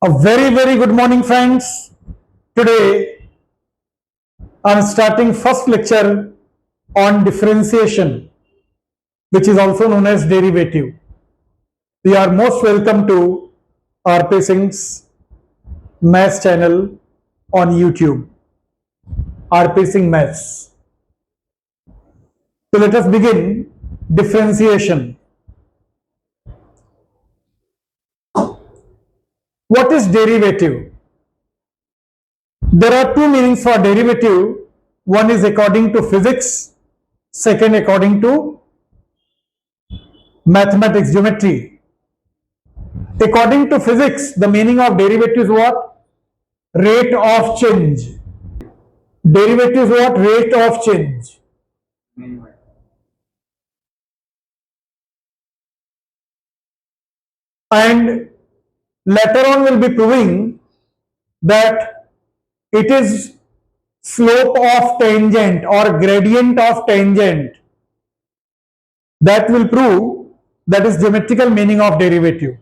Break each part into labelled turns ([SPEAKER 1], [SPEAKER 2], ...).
[SPEAKER 1] A very good morning, friends. Today I am starting first lecture on differentiation, which is also known as derivative. You are most welcome to RP Singh's Maths channel on YouTube, RP Singh Maths. So let us begin differentiation. What is derivative? There are two meanings for derivative. One is according to physics, second according to mathematics, geometry. According to physics, the meaning of derivative is what? Rate of change. Derivative is what? Rate of change. And later on we'll be proving that it is slope of tangent or gradient of tangent. That will prove that is geometrical meaning of derivative.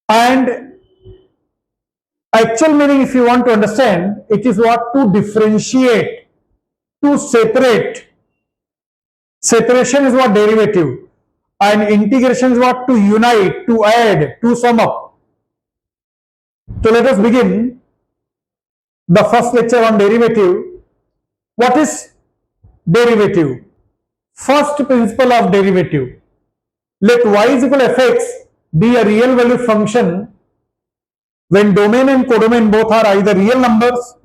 [SPEAKER 1] And actual meaning, if you want to understand, it is what? To differentiate, to separate. Separation is what? Derivative. And integration is what? To unite, to add, to sum up. So let us begin the first lecture on derivative. What is derivative? First principle of derivative. Let y is equal to fx be a real valued function when domain and codomain both are either real numbers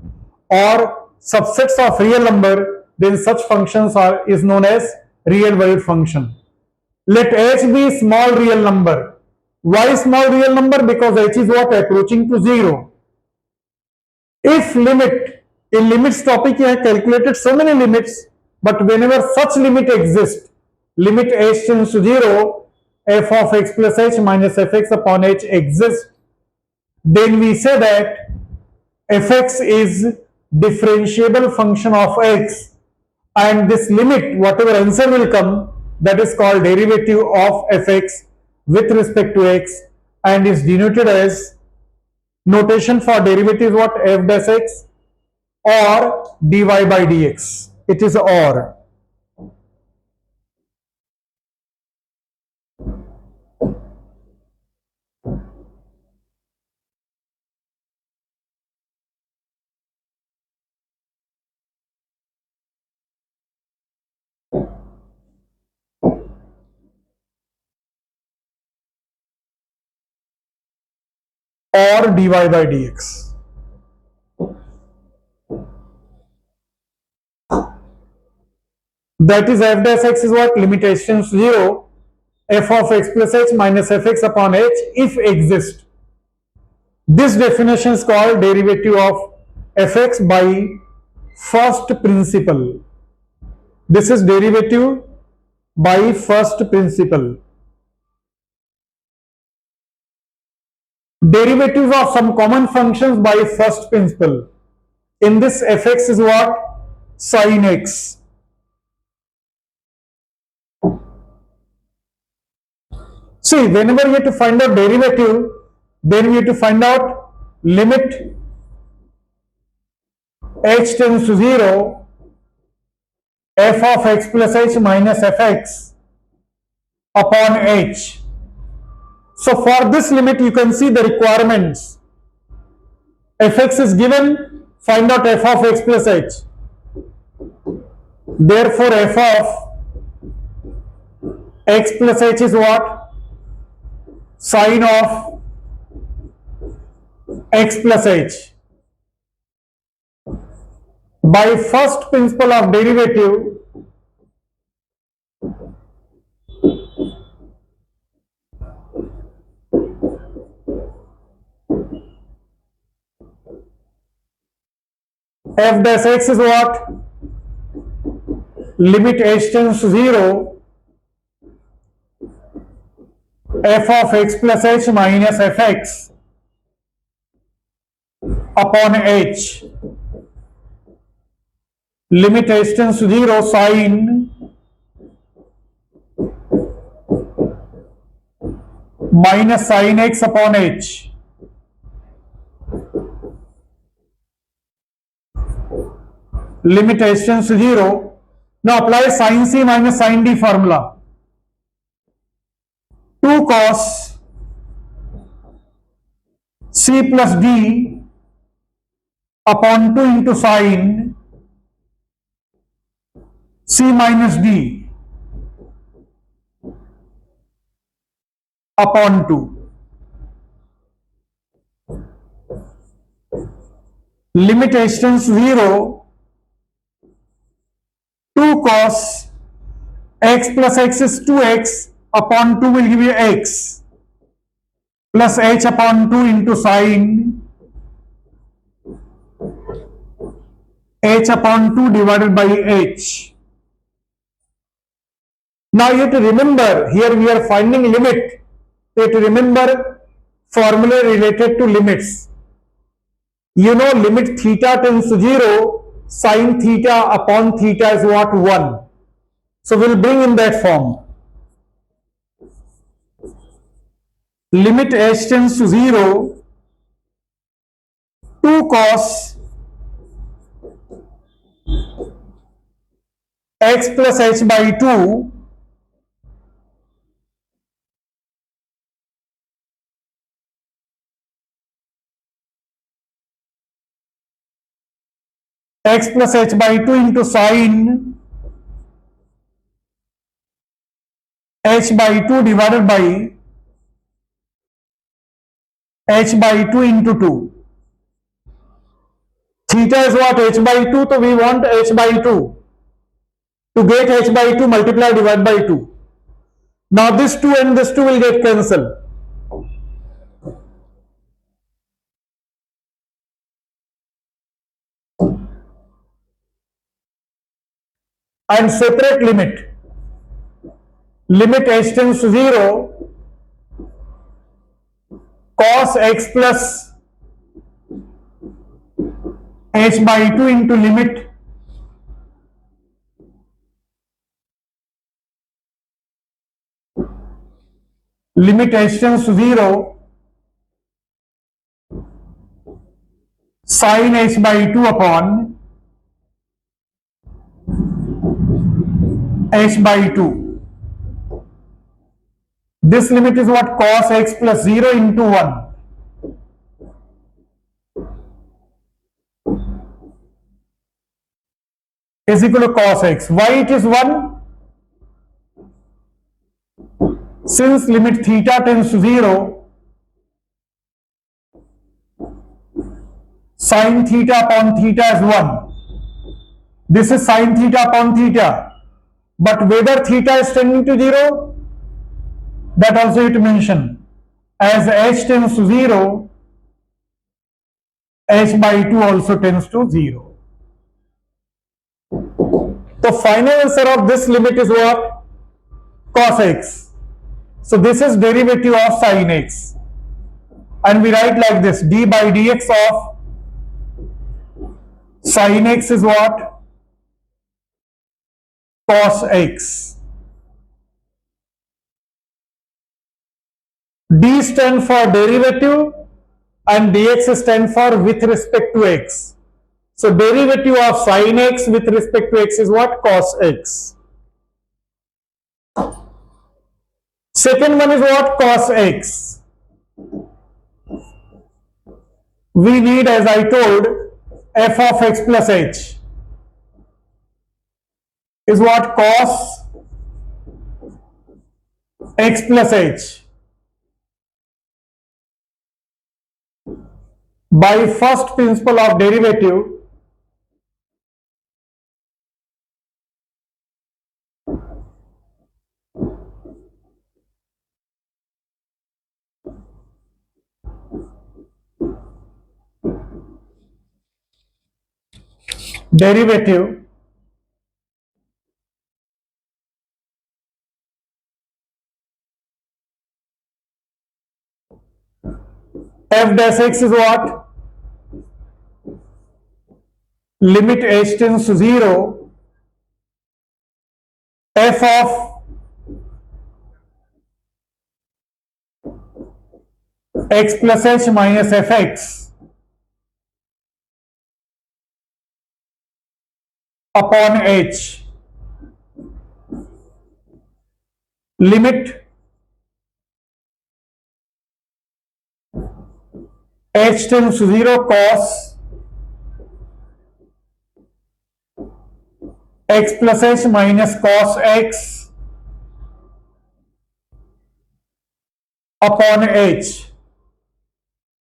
[SPEAKER 1] or subsets of real number, then such functions is known as real valued function. Let h be small real number. Why small real number? Because h is what? Approaching to 0. If limit, in limits topic you have calculated so many limits, but whenever such limit exists, limit h tends to 0, f of x plus h minus fx upon h exists, then we say that fx is differentiable function of x, and this limit, whatever answer will come, that is called derivative of fx with respect to x, and is denoted as, notation for derivative what? F dash x or dy by dx. It is or. Or dy by dx. That is f dash x is what? Limit h tends to 0, f of x plus h minus fx upon h if exist. This definition is called derivative of fx by first principle. This is derivative by first principle. Derivatives of some common functions by first principle. In this, fx is what? Sin x. See, whenever we have to find out derivative, then we have to find out limit h tends to 0, f of x plus h minus fx upon h. So for this limit, you can see the requirements. Fx is given, find out f of x plus h. Therefore, f of x plus h is what? Sin of x plus h. By first principle of derivative, f dash x is what? Limit h tends to 0, f of x plus h minus fx upon h. Limit h tends to 0, sin minus sin x upon h. Limit h tends to 0. Now apply sin c minus sin d formula. 2 cos c plus d upon 2 into sin c minus d upon 2. Limit h tends to 0. 2 cos x plus x is 2x upon 2 will give you x plus h upon 2 into sin h upon 2 divided by h. Now you have to remember, here we are finding limit. You have to remember formula related to limits. You know limit theta tends to 0, sin theta upon theta is what? 1. So we'll bring in that form. Limit h tends to 0, 2 cos x plus h by 2 x plus h by 2 into sin h by 2 divided by h by 2 into 2. Theta is what? H by 2, so we want h by 2. To get h by 2, multiply divide by 2. Now this 2 and this 2 will get cancelled. And separate limit. Limit h tends to 0, cos x plus h by 2 into limit h tends to 0, sin h by 2 upon h by 2. This limit is what? Cos x plus 0 into 1 is equal to cos x. Why it is 1? Since limit theta tends to 0, sin theta upon theta is 1. This is sin theta upon theta. But whether theta is tending to 0, that also you have to mention. As h tends to 0, h by 2 also tends to 0. The final answer of this limit is what? Cos x. So this is derivative of sin x. And we write like this: d by dx of sin x is what? Cos x. D stand for derivative and dx stand for with respect to x. So derivative of sin x with respect to x is what? Cos x. Second one is what? Cos x. We need, as I told, f of x plus h is what? Cos x plus h. By first principle of derivative, f dash x is what? Limit h tends to 0, f of x plus h minus fx upon h. Limit h tends to 0 cos x plus h minus cos x upon h.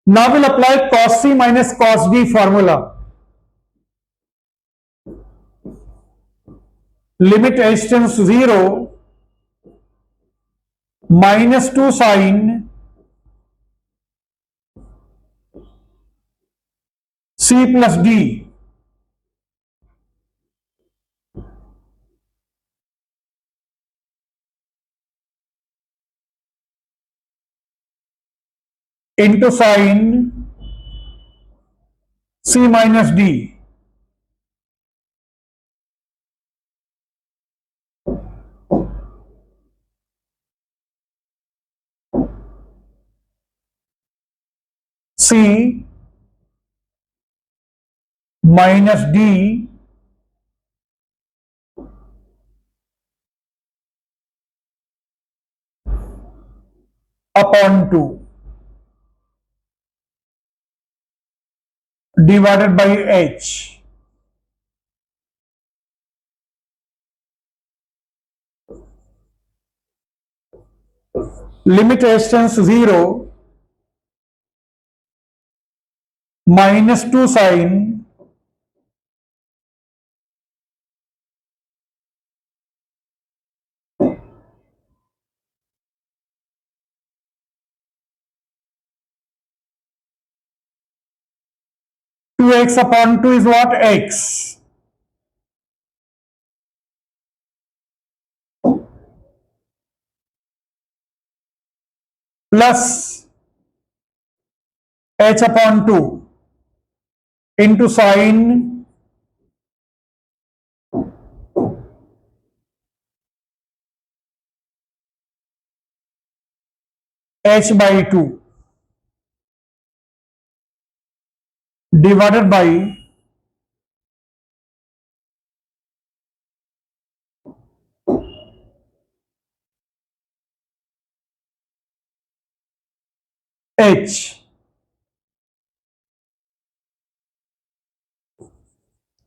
[SPEAKER 1] Now we'll apply cos c minus cos d formula. Limit h tends to 0 minus 2 sine c plus d into sine c minus d. C minus d upon 2 divided by h. Limit h tends to 0 minus 2 sine two x upon 2 is what? X. Plus h upon 2 into sine h by 2 divided by h.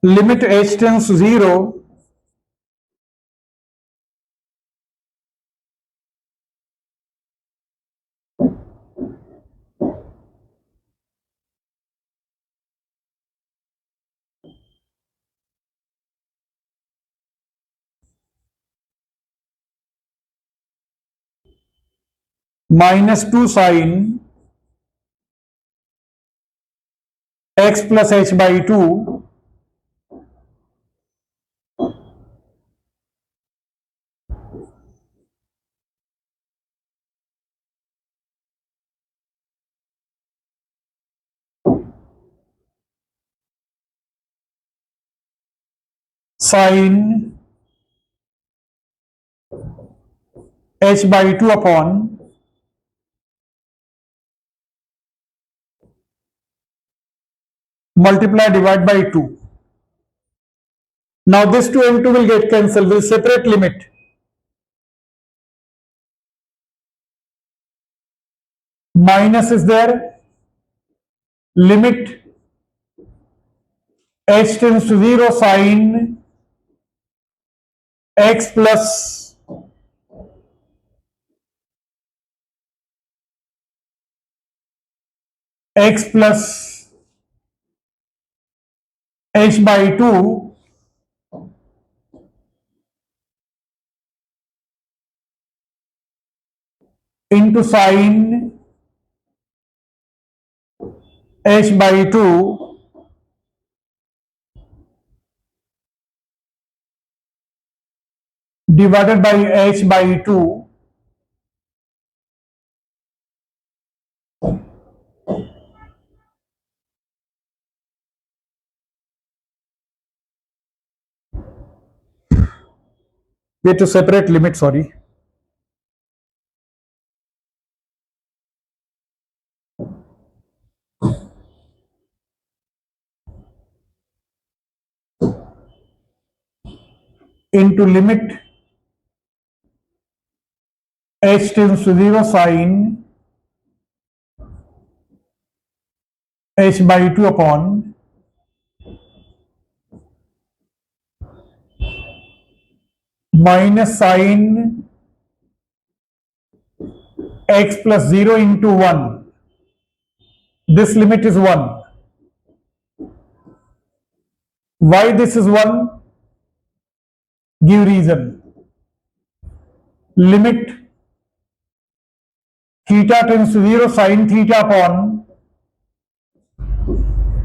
[SPEAKER 1] Limit h tends to 0 minus 2 sine x plus h by 2 sine h by 2 upon multiply divide by 2. Now this 2 and 2 will get cancelled. We'll separate limit. Minus is there. Limit h tends to 0 sine x plus x plus h by 2 into sine h by 2 divided by h by 2 we have to separate limit, sorry. into limit h tends to 0 sin h by 2 upon minus sin x plus 0 into 1. This limit is 1. Why this is 1? Give reason. Limit theta tends to 0 sin theta upon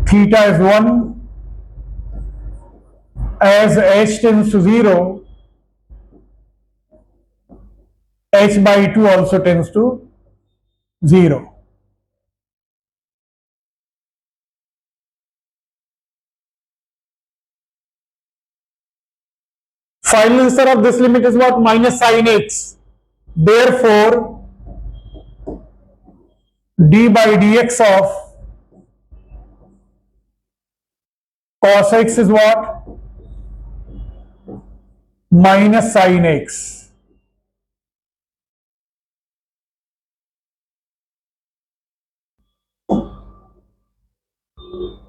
[SPEAKER 1] theta is 1 as h tends to 0 h by 2 also tends to 0. Final answer of this limit is what? Minus sin x. Therefore, d by dx of cos x is what? Minus sin x.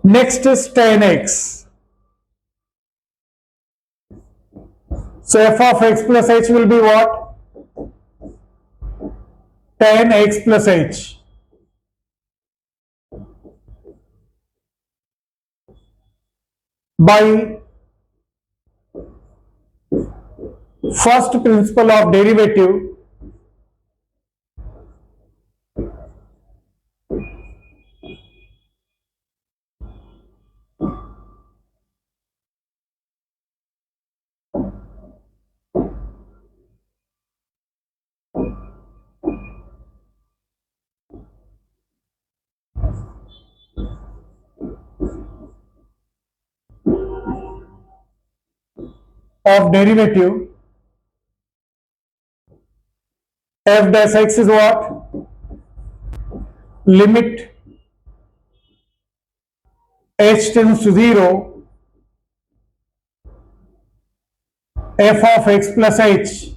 [SPEAKER 1] Next is tan x. So f of x plus h will be what? Tan x plus h. By first principle of derivative, f dash x is what? Limit h tends to 0 f of x plus h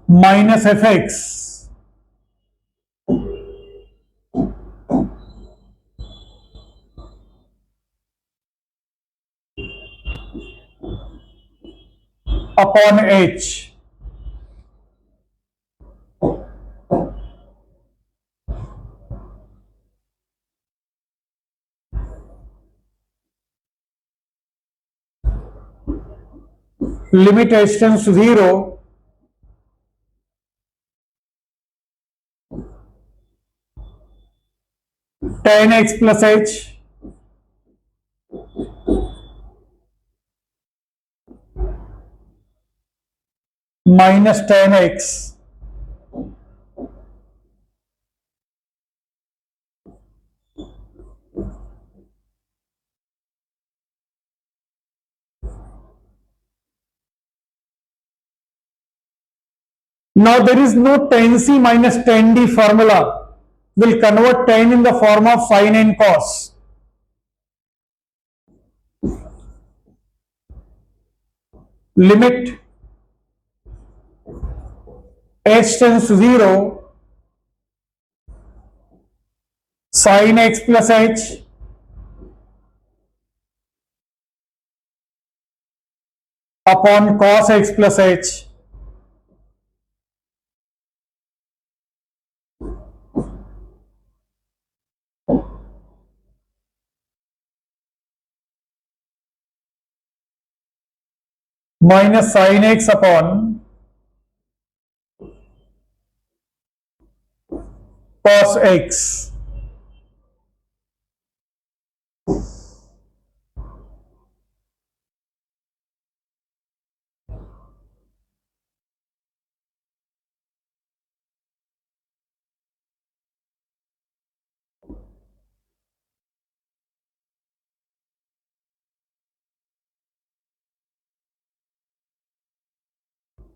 [SPEAKER 1] minus fx upon h. Limit h tends to 0 tan x plus h minus tan x Now there is no tan c minus tan d formula. Will convert tan in the form of sin and cos. Limit h tends to 0 sin x plus h upon cos x plus h minus sin x upon cos x.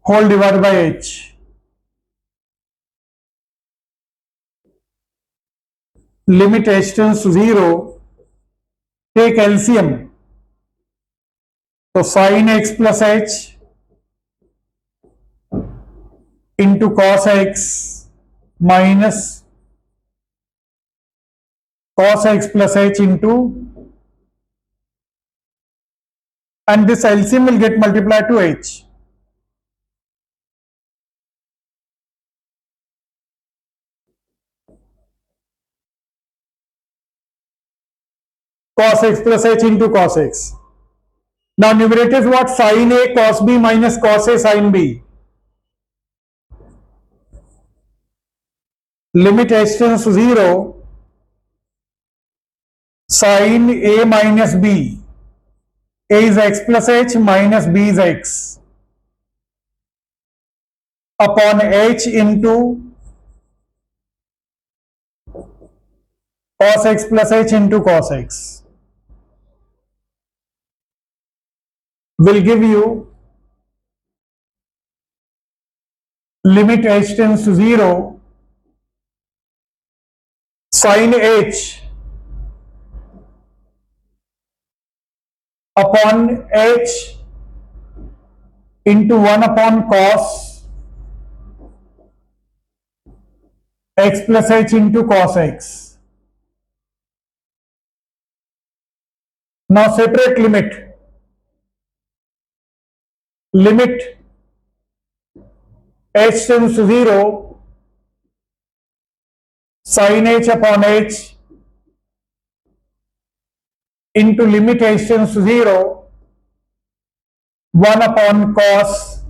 [SPEAKER 1] Whole divided by h. Limit h tends to 0. Take LCM. So sin x plus h into cos x minus cos x plus h into, and this LCM will get multiplied to h. Cos x plus h into cos x. Now numerator is what? Sin a cos b minus cos a sin b. Limit h tends to 0, sin a minus b. A is x plus h minus b is x upon h into cos x plus h into cos x will give you limit h tends to 0, sin h upon h into 1 upon cos x plus h into cos x. Now separate limit. Limit h tends to 0, sin h upon h into limit h tends to 0, 1 upon cos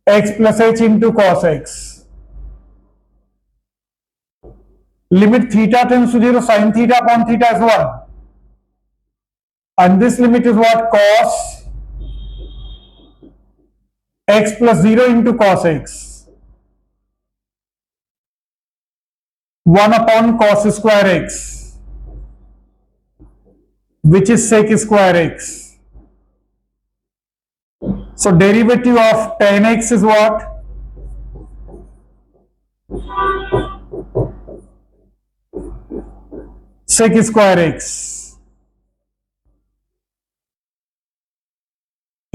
[SPEAKER 1] x plus h into cos x. Limit theta tends to 0, sin theta upon theta is 1. And this limit is what? Cos x plus 0 into cos x. 1 upon cos square x, which is sec square x. So derivative of tan x is what? Sec square x.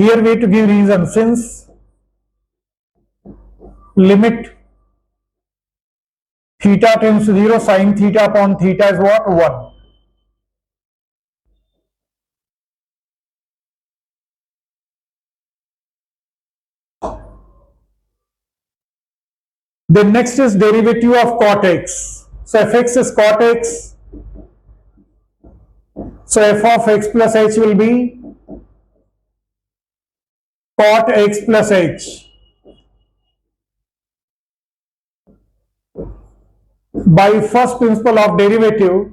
[SPEAKER 1] Here we have to give reason, since limit theta tends to 0, sin theta upon theta is what? 1. Then next is derivative of cot x. So fx is cot x. So f of x plus h will be cot x plus h. By first principle of derivative,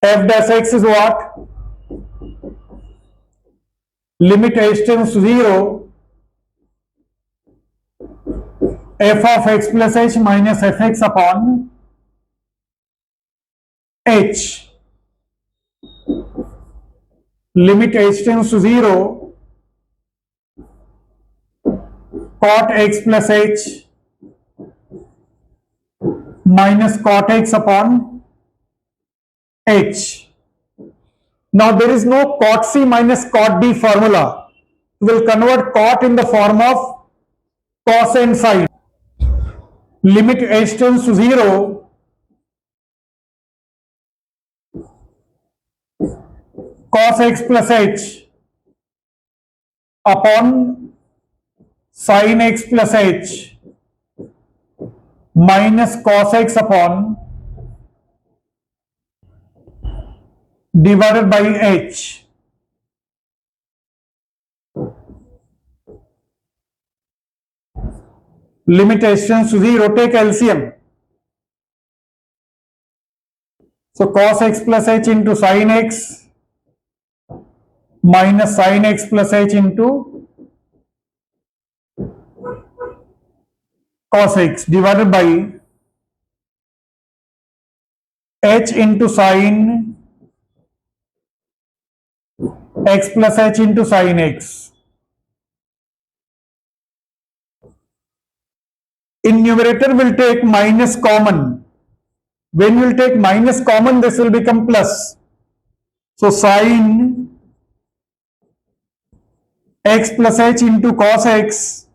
[SPEAKER 1] f dash x is what? Limit h tends to 0, f of x plus h minus fx upon h. Limit h tends to 0, cot x plus h minus cot x upon h. Now there is no cot c minus cot d formula. We will convert cot in the form of cos and sin. Limit h tends to 0, cos x plus h upon sin x plus h minus cos x upon divided by h. Limit h tends to 0, take LCM. So cos x plus h into sin x minus sin x plus h into cos x divided by h into sin x plus h into sin x. In numerator we'll take minus common. When we'll take minus common, this will become plus. So sin x plus h into cos x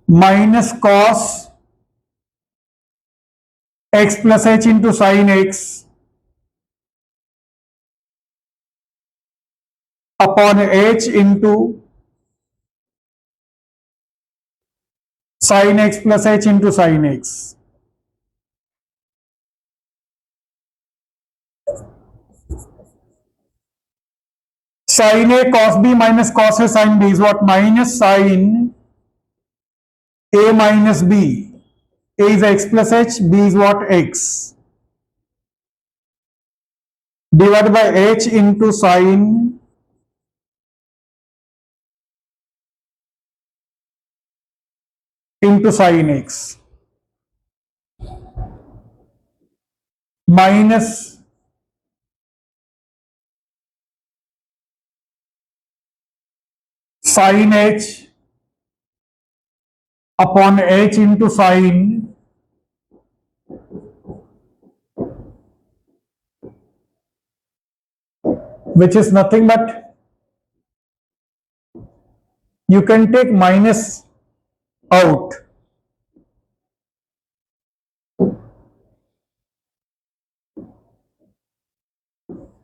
[SPEAKER 1] minus cos x plus h into sin x upon h into sin x plus h into sin x. Sin a cos b minus cos a sin b is what? Minus sin a minus b. A is x plus h, b is what? X. Divided by h into sin x minus sin h upon h into sin which is nothing but you can take minus out.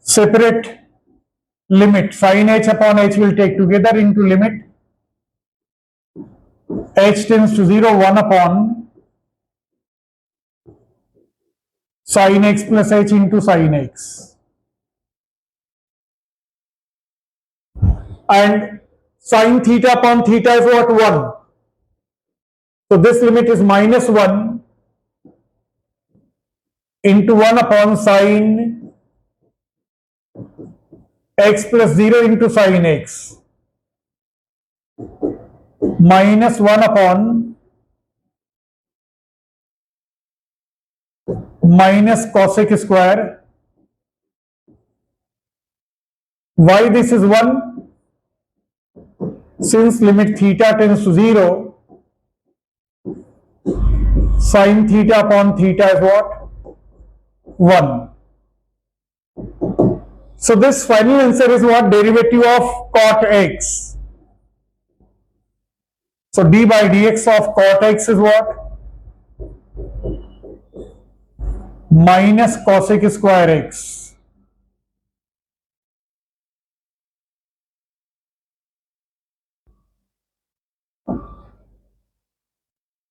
[SPEAKER 1] Separate limit sin h upon h will take together into limit h tends to 0 1 upon sin x plus h into sin x, and sin theta upon theta is what? 1. So this limit is minus 1 into 1 upon sin x plus 0 into sin x minus 1 upon minus cosec square. Why this is 1? Since limit theta tends to 0, sin theta upon theta is what? 1. So this final answer is what? Derivative of cot x. So d by dx of cot x is what? Minus cosec square x.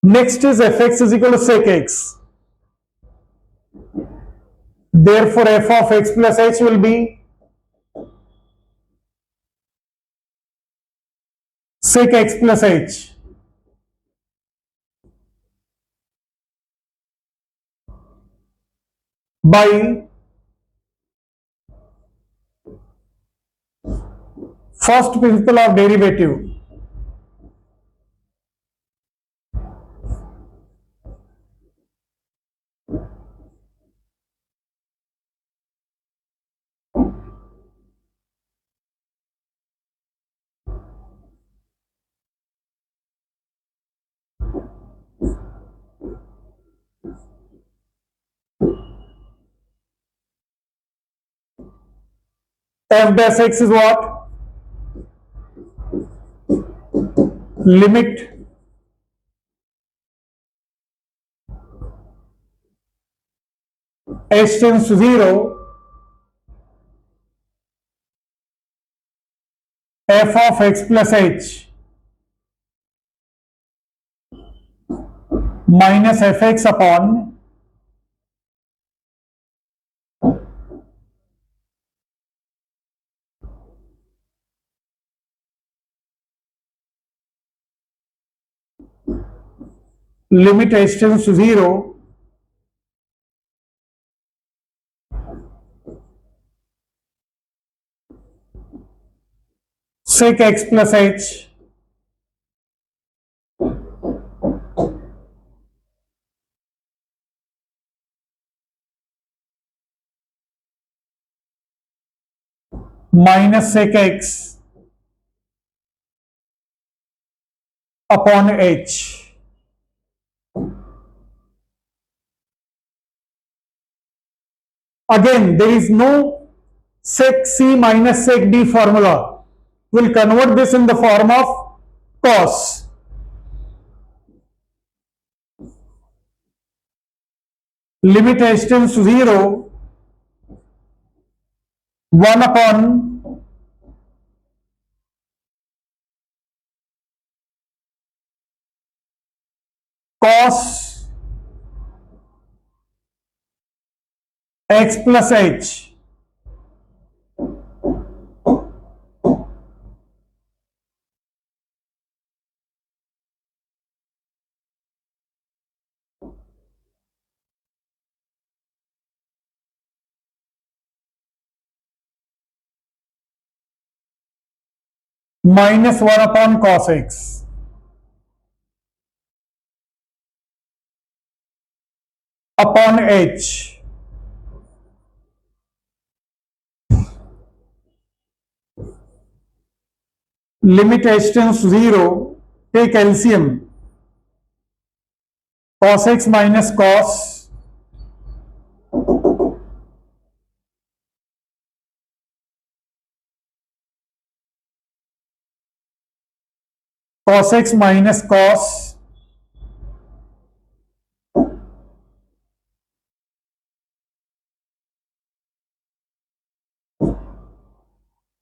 [SPEAKER 1] Next is fx is equal to sec x. Therefore f of x plus h will be sec x plus h by first principle of derivative. F dash x is what? Limit h tends to 0, f of x plus h minus fx upon limit h tends to 0 sec x plus h minus sec x upon h. Again, there is no sec C minus sec D formula. We'll convert this in the form of cos. Limit h tends to 0, 1 upon cos x plus h. Minus 1 upon cos x upon h. Limit h tends to 0, take LCM. Cos x minus cos x minus cos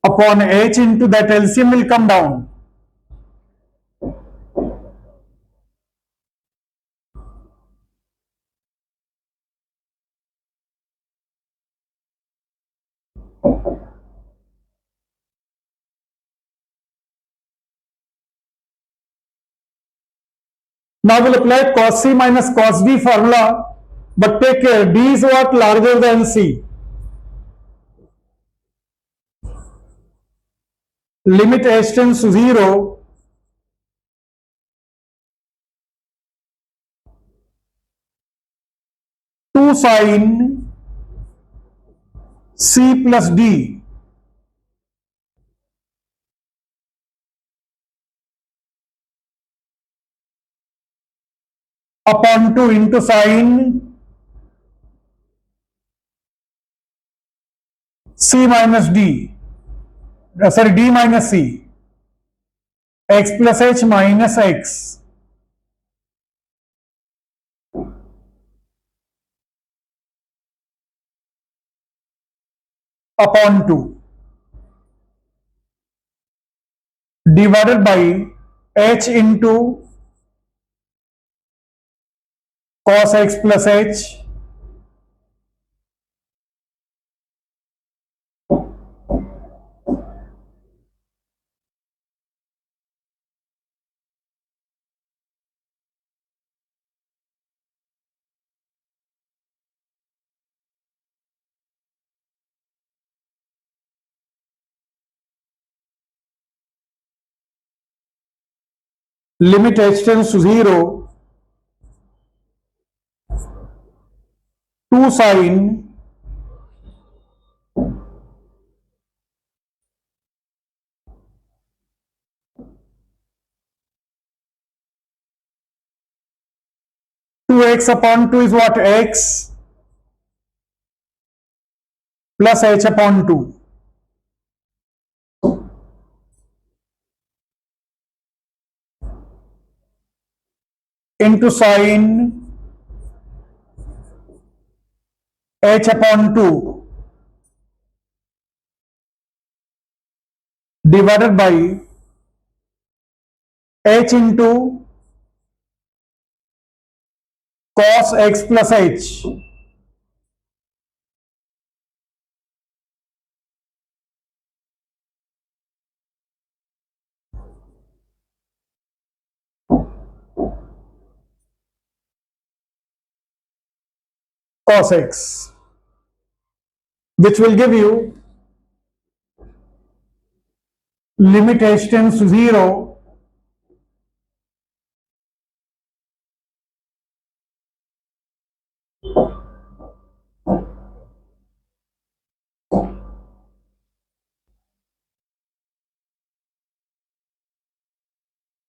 [SPEAKER 1] upon h into that LCM will come down. Now we'll apply cos C minus cos D formula, but take care, D is what? Larger than C. Limit h tends to 0, two sine C plus D upon 2 into sine C minus D, D minus C, x plus h minus x upon 2 divided by h into cos x plus h limit h tends to 0, 2 sine two x upon 2 is what? X plus h upon 2 into sine h upon 2 divided by h into cos x plus h cos x, which will give you limit h tends to 0,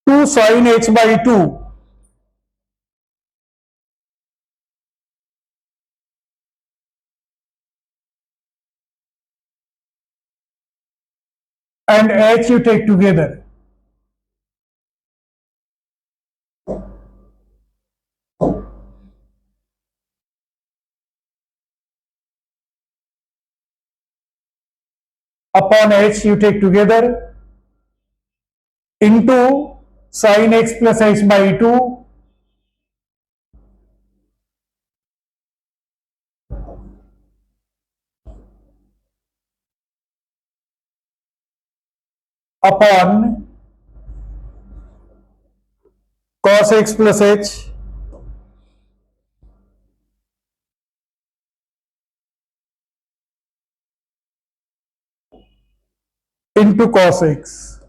[SPEAKER 1] two sine h by 2 and h you take together. Upon h you take together into sin x plus h by 2 upon cos x plus h into cos x.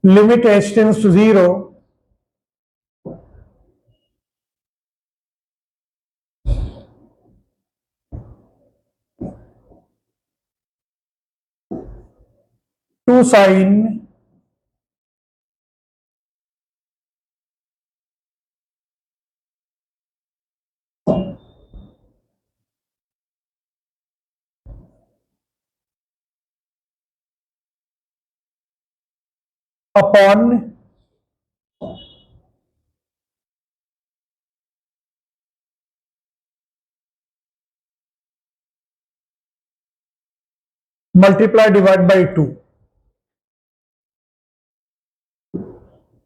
[SPEAKER 1] Limit h tends to 0, 2 sin upon multiply divide by 2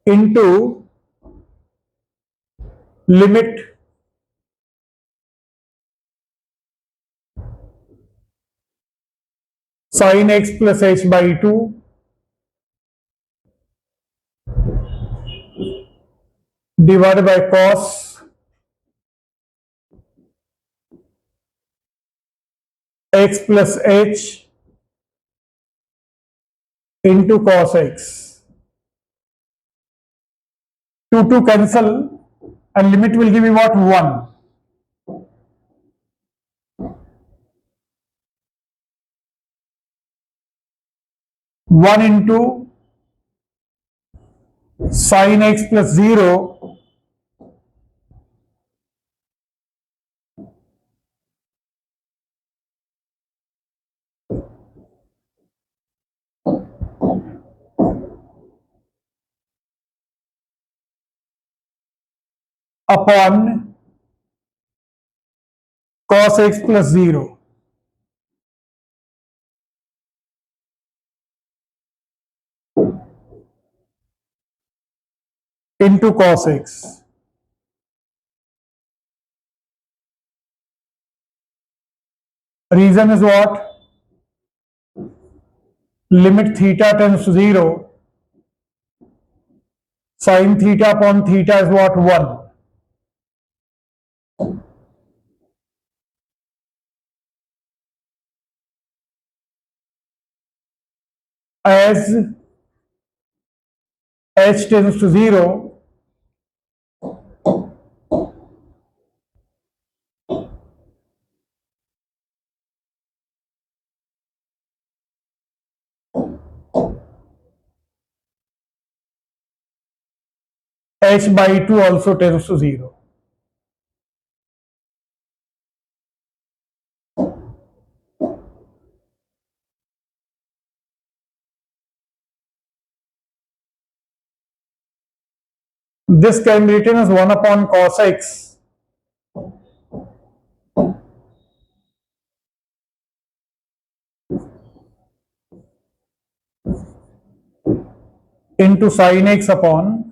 [SPEAKER 1] into limit sin x plus h by 2 divided by cos x plus h into cos x. 2 cancel and limit will give you what? 1. 1 into sin x plus 0 upon cos x plus 0 into cos x. Reason is what? Limit theta tends to 0, sin theta upon theta is what? 1. As h tends to 0, h by 2 also tends to 0. This can be written as 1 upon cos x into sin x upon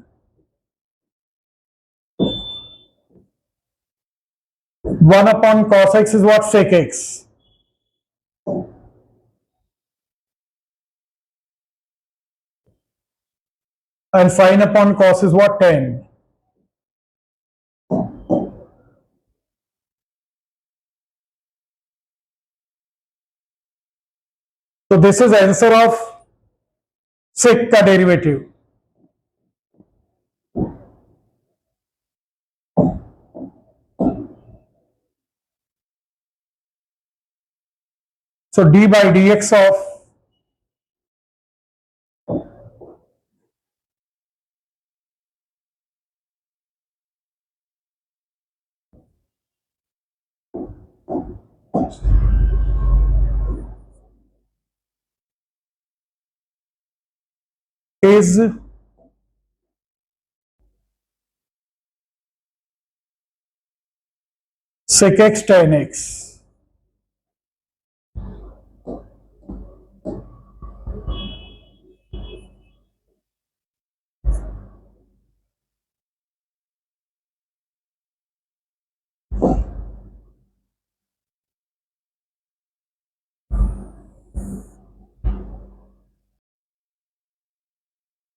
[SPEAKER 1] 1 upon cos x is what? Sec x. And sin upon cos is what? Tan. So this is answer of sec ka derivative. So d by dx of is sec x tan x.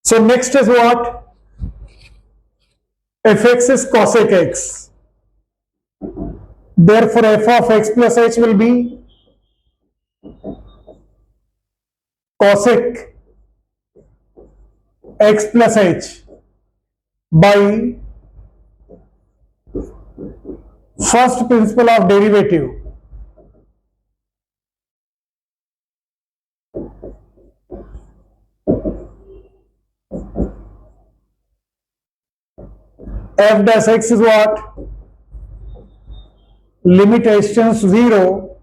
[SPEAKER 1] So next is what? Fx is cosec x. Therefore, f of x plus h will be cosec x plus h by first principle of derivative. F dash x is what? Limit h tends to 0,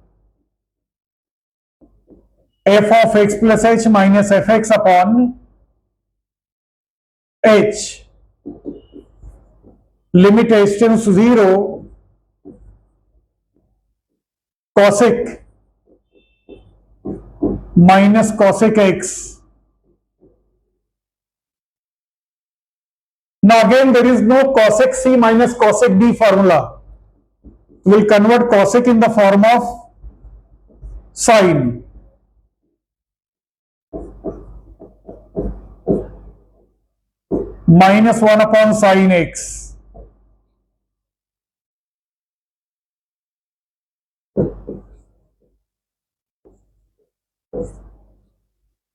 [SPEAKER 1] f of x plus h minus fx upon h. Limit h tends to 0, cosec minus cosec x. Now again there is no cosec c minus cosec d formula. We will convert cosec in the form of sine. Minus 1 upon sine x.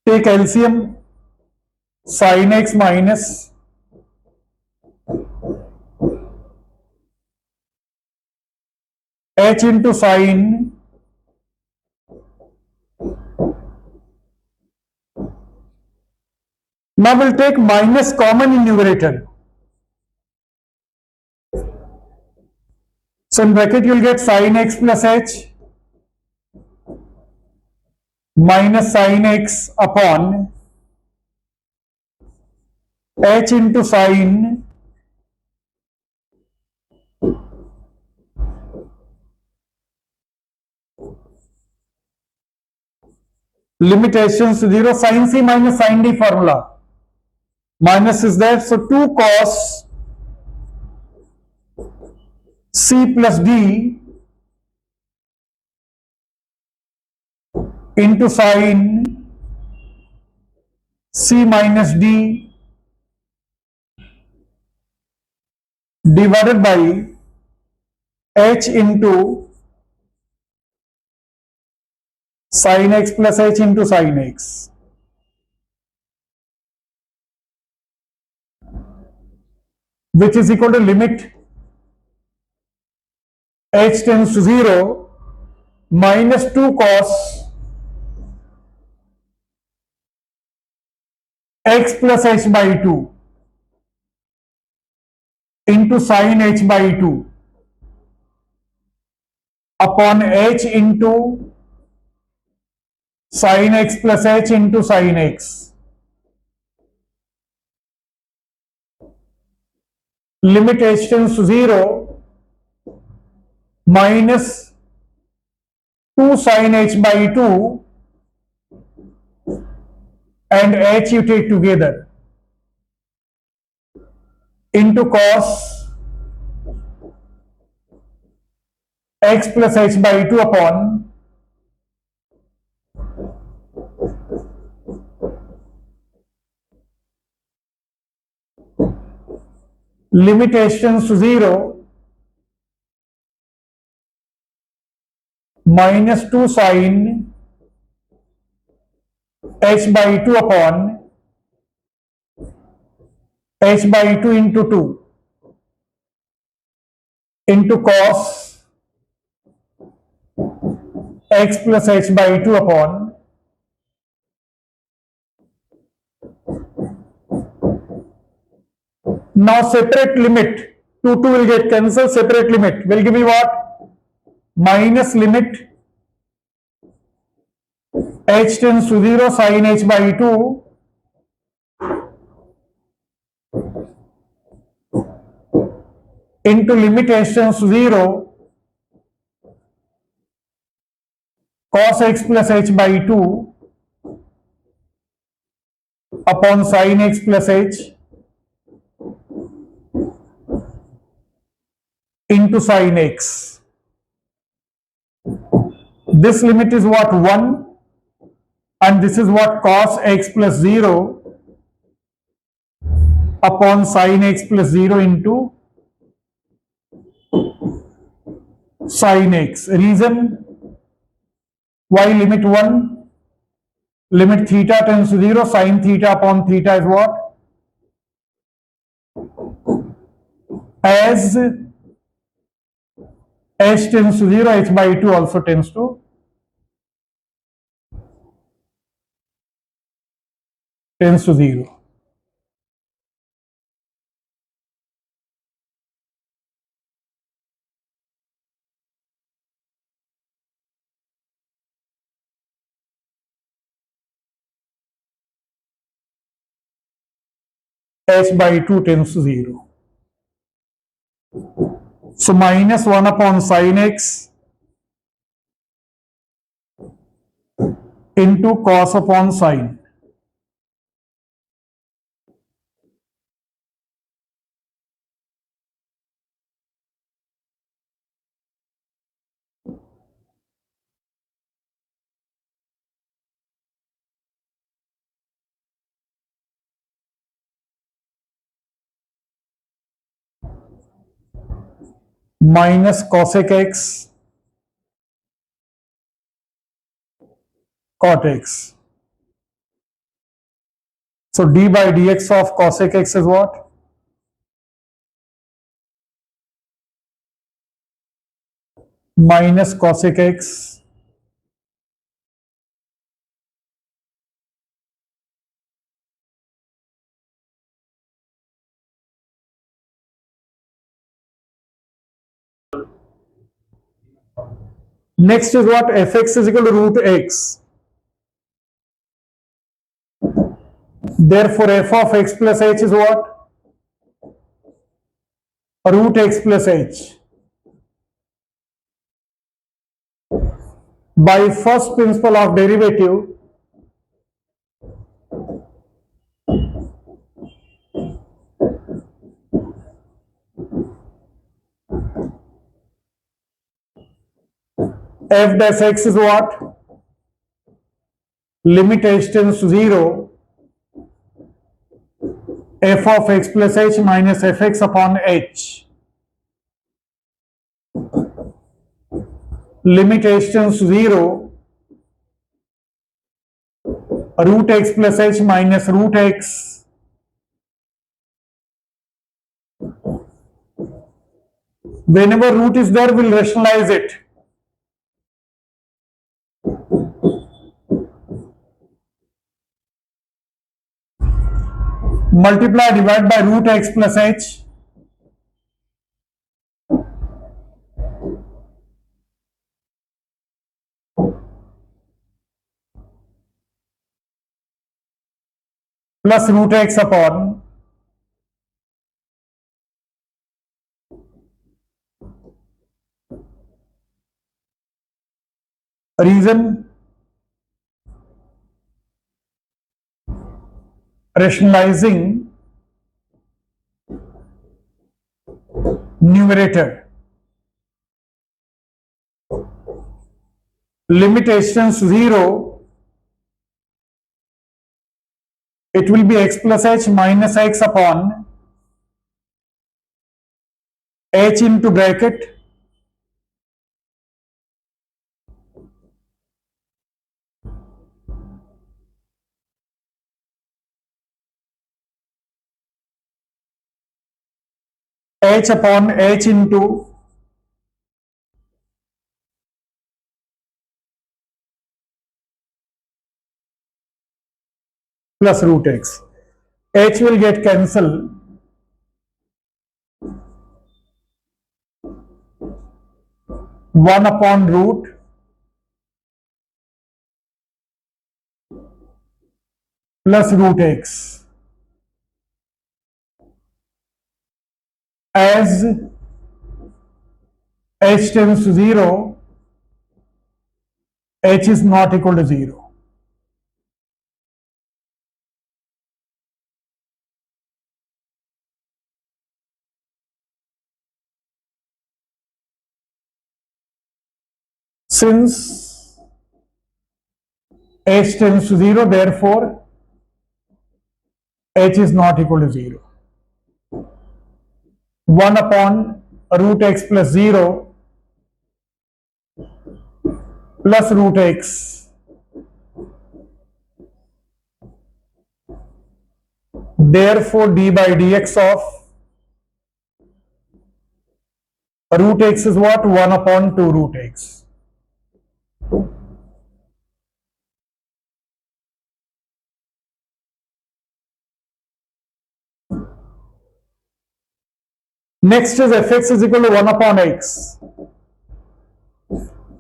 [SPEAKER 1] Take LCM, sine x minus h into sine now we'll take minus common in numerator. So in bracket you will get sine x plus h minus sine x upon h into sine limitations to 0, sin c minus sin d formula. Minus is there, so 2 cos c plus d into sin c minus d divided by h into sin x plus h into sin x. Which is equal to limit h tends to 0 minus 2 cos x plus h by 2 into sin h by 2 upon h into sin x plus h into sin x. Limit h tends to 0 minus 2 sin h by 2 and h you take together into cos x plus h by 2 upon limit h tends to 0 minus 2 sin h by 2 upon h by 2 into 2 into cos x plus h by 2 upon now separate limit 2 will get cancelled, separate limit will give me what? Minus limit h tends to 0, sin h by 2 into limit h tends to 0, cos x plus h by 2 upon sin x plus h into sin x. This limit is what? 1, and this is what? Cos x plus 0 upon sin x plus 0 into sin x. Reason why limit 1? Limit theta tends to 0, sin theta upon theta is what? As h tends to 0, h by 2 also tends to tends to 0. H by 2 tends to 0. So minus 1 upon sin x into cos upon sin. Minus cosec x cot x. So d by dx of cosec x is what? Minus cosec x next is what? Fx is equal to root x. Therefore f of x plus h is what? Root x plus h. By first principle of derivative, f dash x is what? Limit h tends to 0, f of x plus h minus fx upon h. Limit h tends to 0, root x plus h minus root x whenever root is there, we'll rationalize it. Multiply, divide by root x plus h. Plus root x upon reason rationalizing numerator. Limit h tends to 0, it will be x plus h minus x upon h into bracket h upon h into plus root x. H will get cancelled. 1 upon root plus root x. As h tends to 0, h is not equal to 0. Since h tends to 0, therefore h is not equal to 0. 1 upon root x plus 0 plus root x. Therefore, d by dx of root x is what? 1 upon 2 root x. Next is fx is equal to 1 upon x.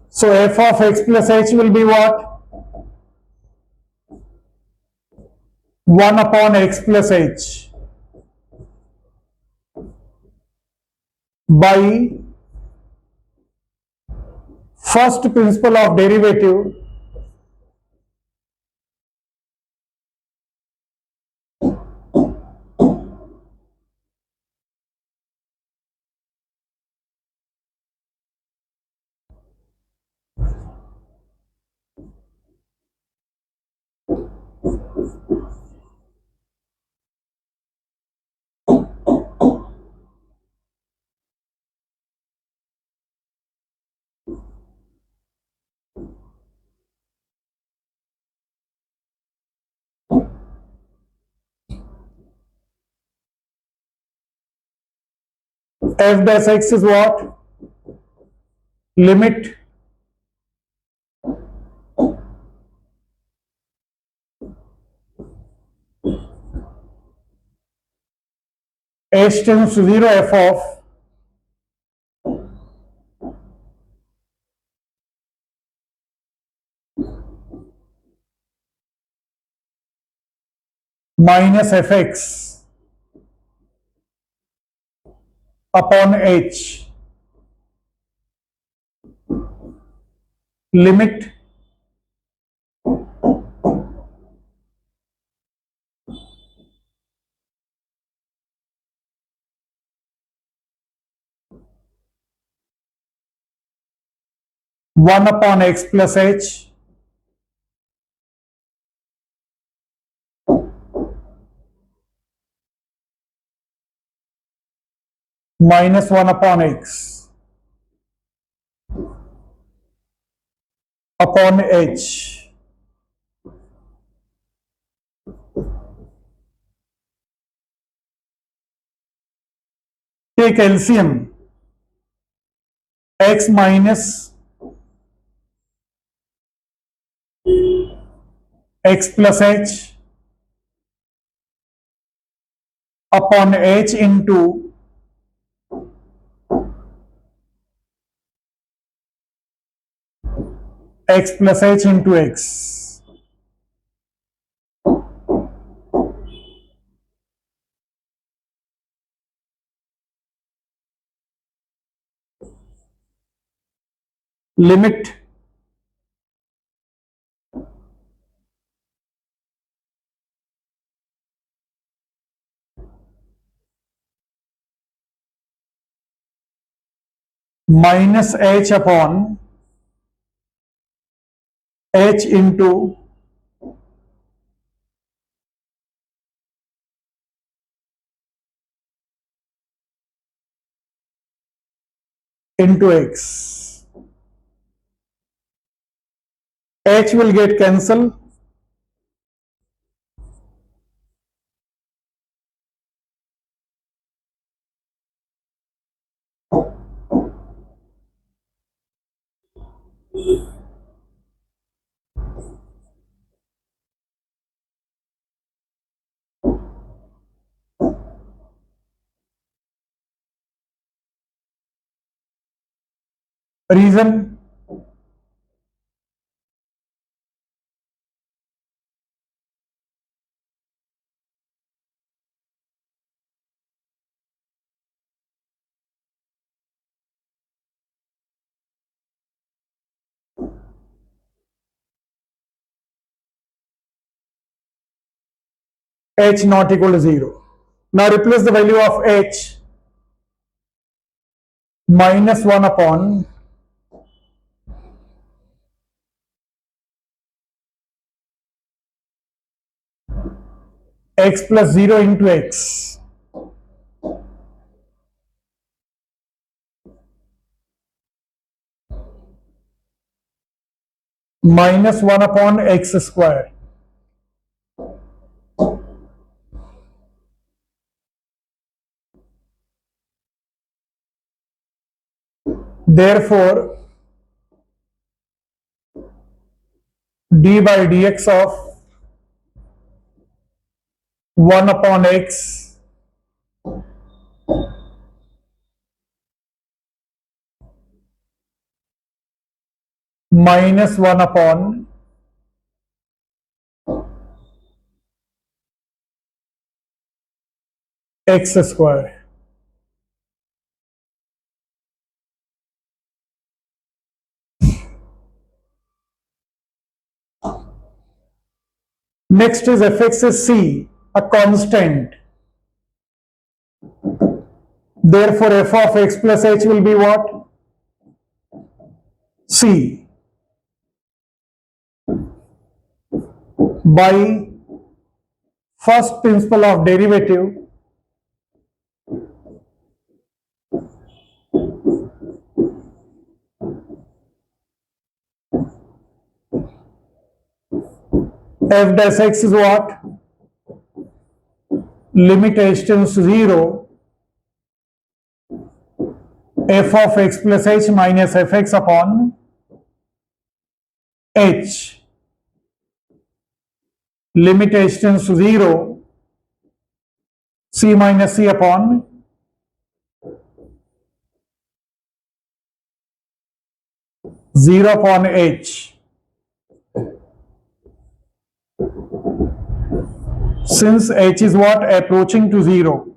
[SPEAKER 1] So f of x plus h will be what? 1 upon x plus h by first principle of derivative, f dash x is what? Limit h tends to 0 f of minus fx upon h. Limit one upon x plus h minus 1 upon x upon h. Take LCM. X minus x plus h upon h into x plus h into x. Limit minus h upon h into x. H will get cancelled. Reason, h not equal to 0. Now replace the value of h minus 1 upon x plus 0 into x minus 1 upon x square. Therefore, d by dx of 1 upon x minus 1 upon x square. Next is fx is c, a constant. Therefore, f of x plus h will be what? C. By first principle of derivative, f dash x is what? Limit h tends to 0, f of x plus h minus fx upon h. Limit h tends to 0, c minus c upon 0 upon h. Since h is what? Approaching to 0.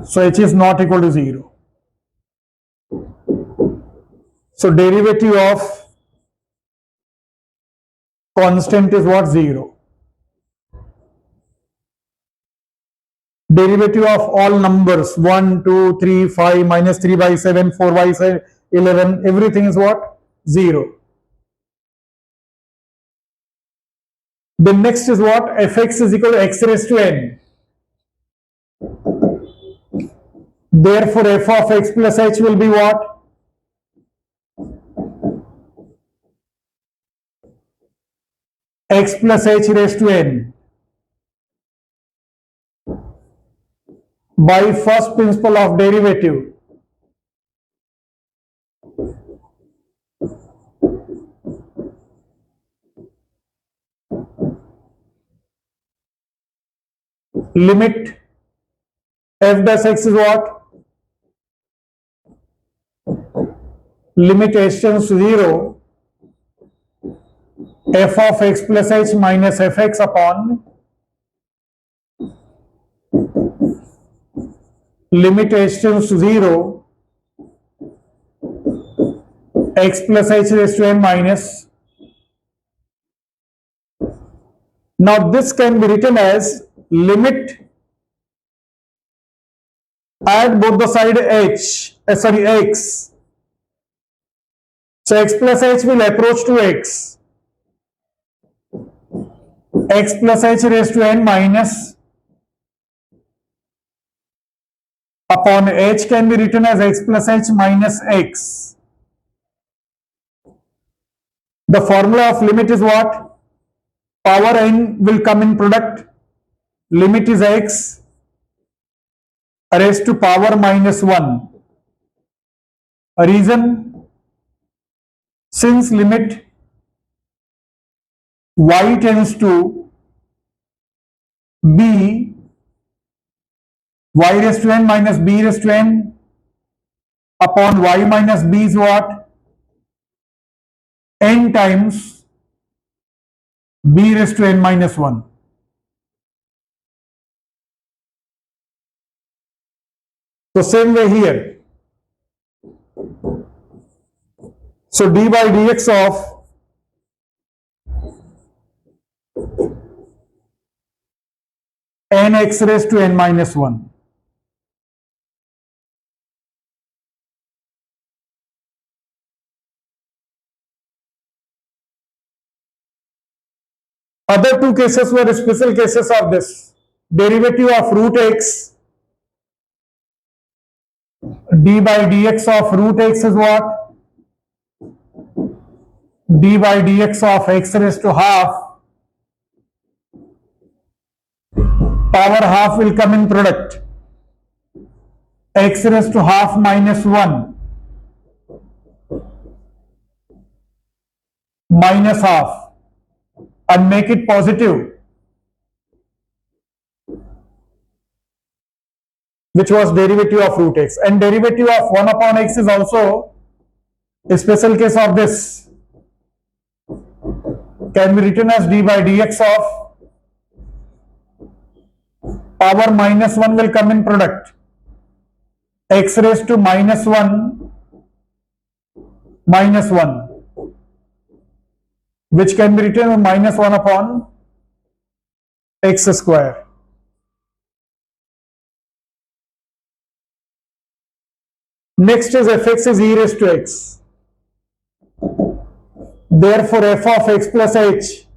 [SPEAKER 1] So h is not equal to 0. So derivative of constant is what? 0. Derivative of all numbers 1, 2, 3, 5, minus 3 by 7, 4 by 7, 11, everything is what? 0. The next is what? fx is equal to x raised to n. Therefore, f of x plus h will be what? X plus h raised to n. By first principle of derivative, limit f dash x is what? Limit h tends to 0, f of x plus h minus fx upon limit h tends to 0, x plus h raised to n minus. Now this can be written as limit, add both the side x. So x plus h will approach to x plus h raised to n minus upon h can be written as x plus h minus x. The formula of limit is what? Power n will come in product. Limit is x raised to power minus 1. A reason, since limit y tends to b, y raised to n minus b raised to n upon y minus b is what? N times b raised to n minus 1. So same way here. So d by dx of n x raised to n minus 1. Other two cases were special cases of this. Derivative of root x, d by dx of root x is what? D by dx of x raised to half, power half will come in product, x raised to half minus 1 minus half, and make it positive, which was derivative of root x. And derivative of 1 upon x is also a special case of this, can be written as d by dx of power minus 1 will come in product, x raised to minus 1 minus 1, which can be written as minus 1 upon x square. Next is fx is e raised to x. Therefore, f of x plus h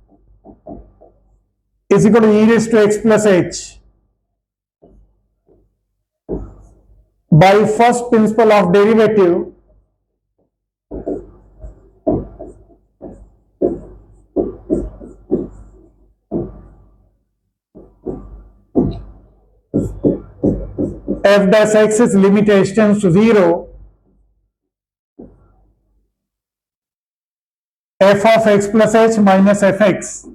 [SPEAKER 1] is equal to e raised to x plus h by first principle of derivative f dash x is limit h tends to 0, f of x plus h minus fx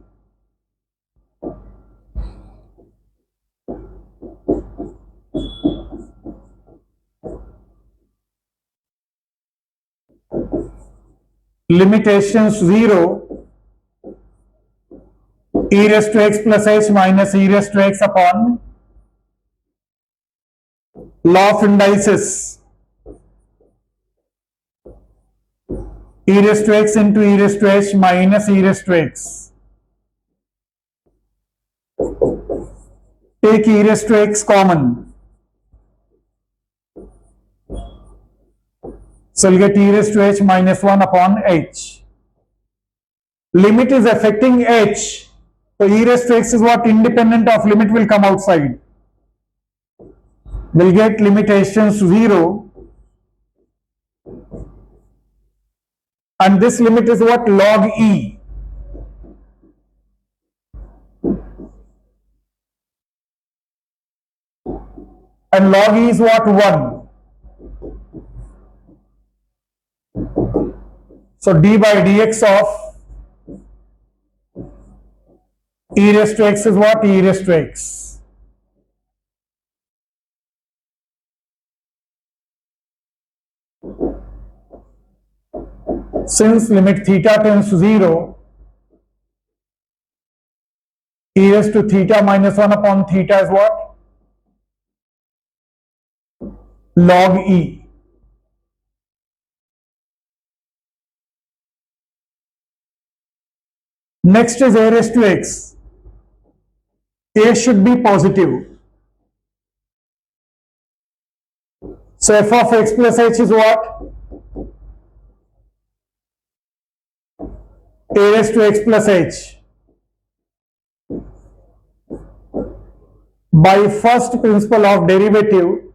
[SPEAKER 1] limit h tends to 0, e raised to x plus h minus e raised to x upon law of indices, e raised to x into e raised to h minus e raised to x. Take e raised to x common. So you'll get e raised to h minus 1 upon h. Limit is affecting h. So e raised to x is what? Independent of limit will come outside. We'll get limit h tends to 0. And this limit is what? Log e. And log e is what? 1. So d by dx of e raised to x is what? E raised to x. Since limit theta tends to 0, e raised to theta minus 1 upon theta is what? Log e. Next is a raised to x. A should be positive. So f of x plus h is what? A raised to x plus h by first principle of derivative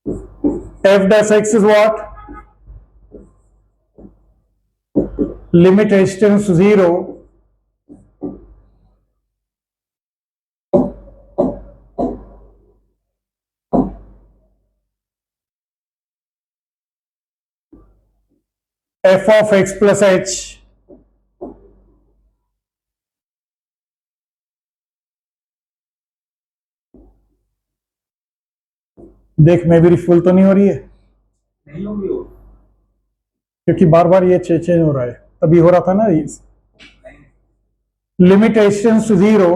[SPEAKER 1] F dash x is what? Limit h tends to 0. F of x plus h. देख मेरी full तो नहीं हो रही है, नहीं होगी वो, क्योंकि बार बार ये चेंज हो रहा है, तभी हो रहा था ना। Limit h tends to 0,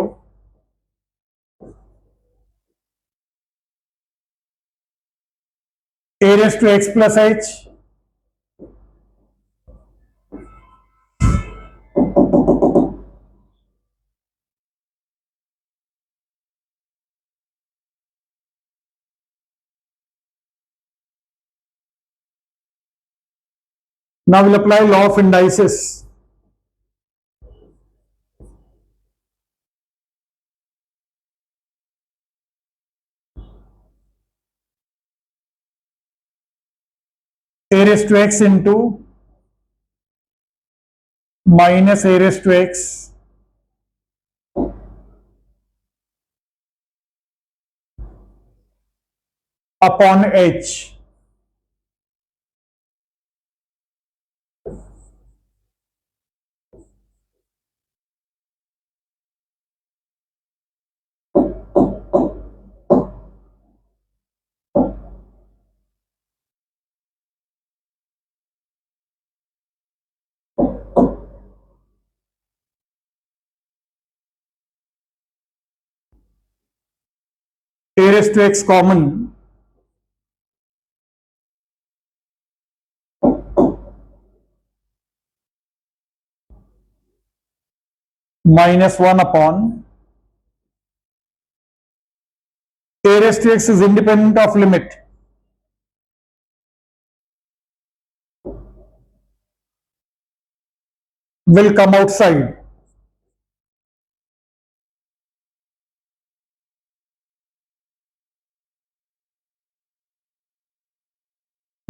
[SPEAKER 1] a raised to x plus h. Now we'll apply law of indices. A raised to x into minus a raised to x upon h. A raised to x common, minus 1 upon a raised to x is independent of limit. Will come outside.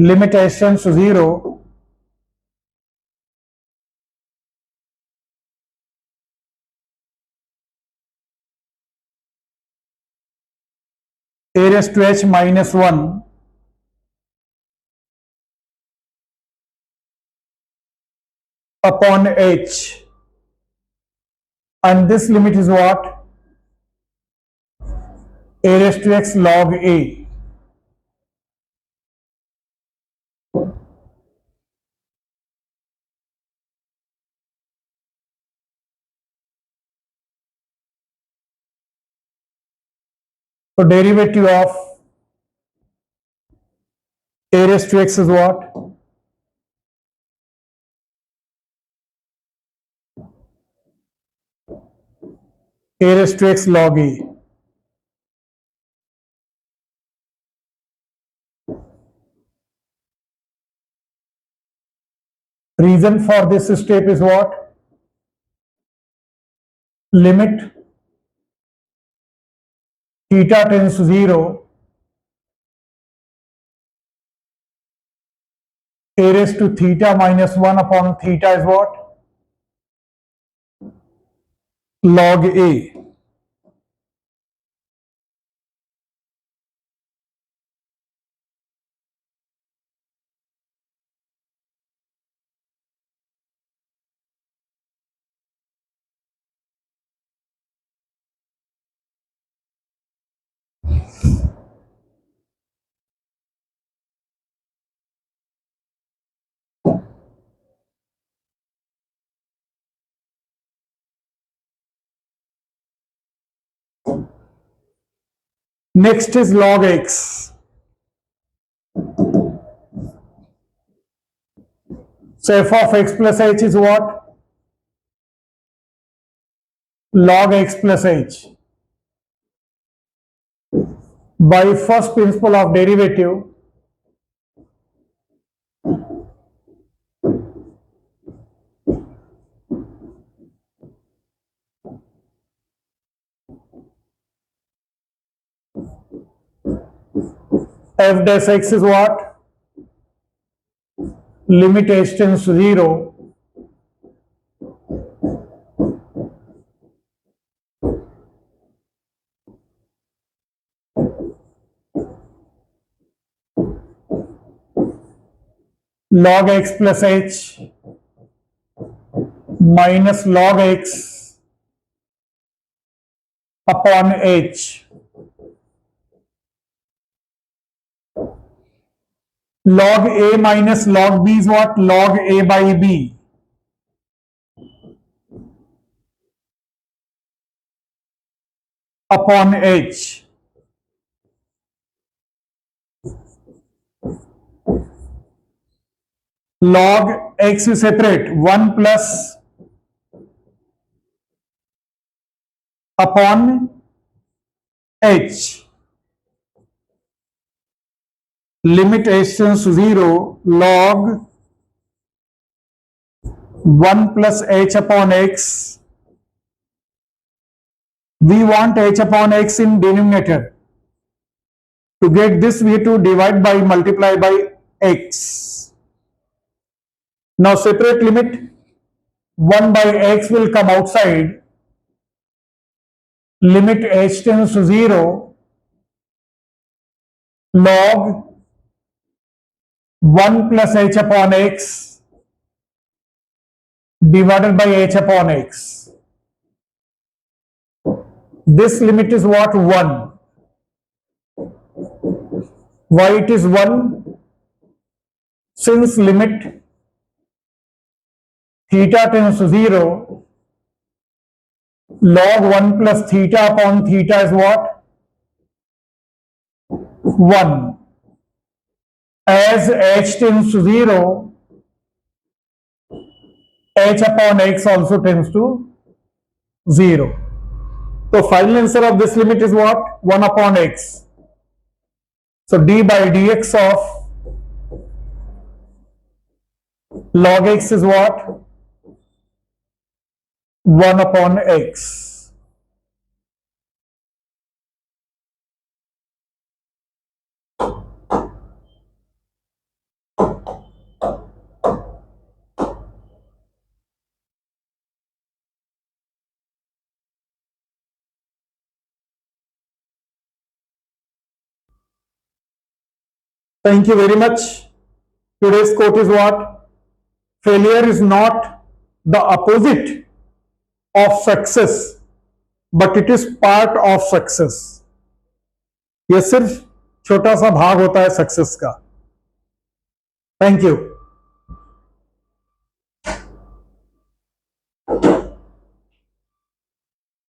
[SPEAKER 1] Limit h tends to 0. A raised to h minus 1 upon h, and this limit is what? A raised to x log a. So derivative of a raised to x is what? A raised to x log a. Reason for this step is what? Limit theta tends to 0, a raised to theta minus 1 upon theta is what? Log a. Next is log x. So f of x plus h is what? Log x plus h. By first principle of derivative, f dash x is what? Limit h tends to 0, log x plus h minus log x upon h. Log a minus log b is what? Log a by b. Upon h. Log x is separate, 1 plus upon h. Limit h tends to 0, log 1 plus h upon x. We want h upon x in denominator. To get this, we have to divide by multiply by x. Now separate limit, 1 by x will come outside. Limit h tends to 0, log 1 plus h upon x divided by h upon x. This limit is what? 1. Why it is 1? Since limit theta tends to 0, log 1 plus theta upon theta is what? 1. As h tends to 0, h upon x also tends to 0. So final answer of this limit is what? 1 upon x. So d by dx of log x is what? 1 upon x. Thank you very much. Today's quote is what? Failure is not the opposite of success, but it is part of success. यह सिर्फ छोटा सा भाग होता है success का. Thank you.